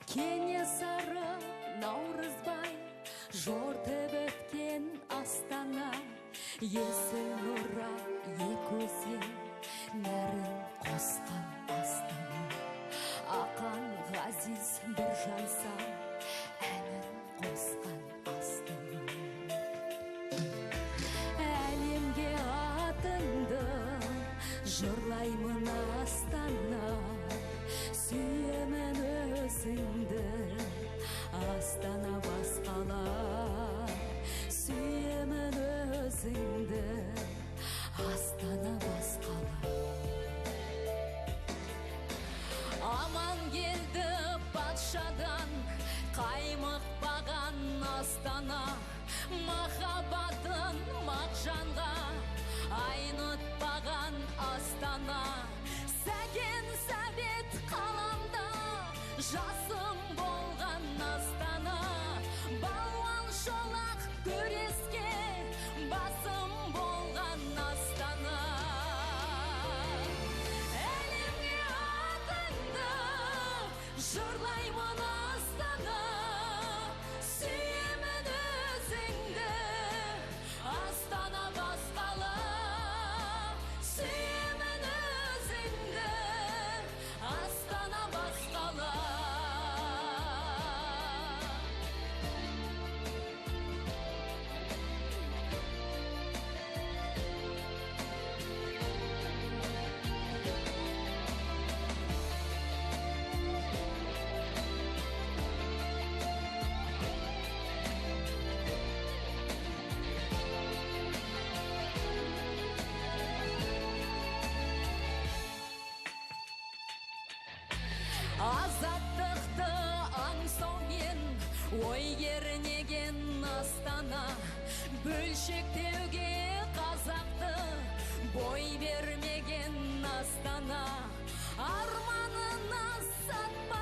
Кенесары, Наурызбай, жортып өткен Астана, есіл нұра екі өзен, нәрін қосқан Астана. Ақан Ғазиз бір жансам, әнін қосқан Астана. Әлемге атыңды жырлаймын Астана, сүйемін өзіңді Астана басқала, сүйемін өзіңді Астана басқала. Аман келді патшадан қаймықпаған Астана, махаббатын мақжанға айнытпаған Астана. Сәкен Сәбет қаламда жасым болған Астана, балуан шолақ күреске басым болған Астана. Әлемге атыңды жырлаймын Астана, сүйемін өзіңді Астана басқала, сүйемін өзіңді Астана басқала. Азаттықты аңсаумен ой кернеген Астана, бөлшектеуге қазақты бой бермеген Астана. Арманына сатпа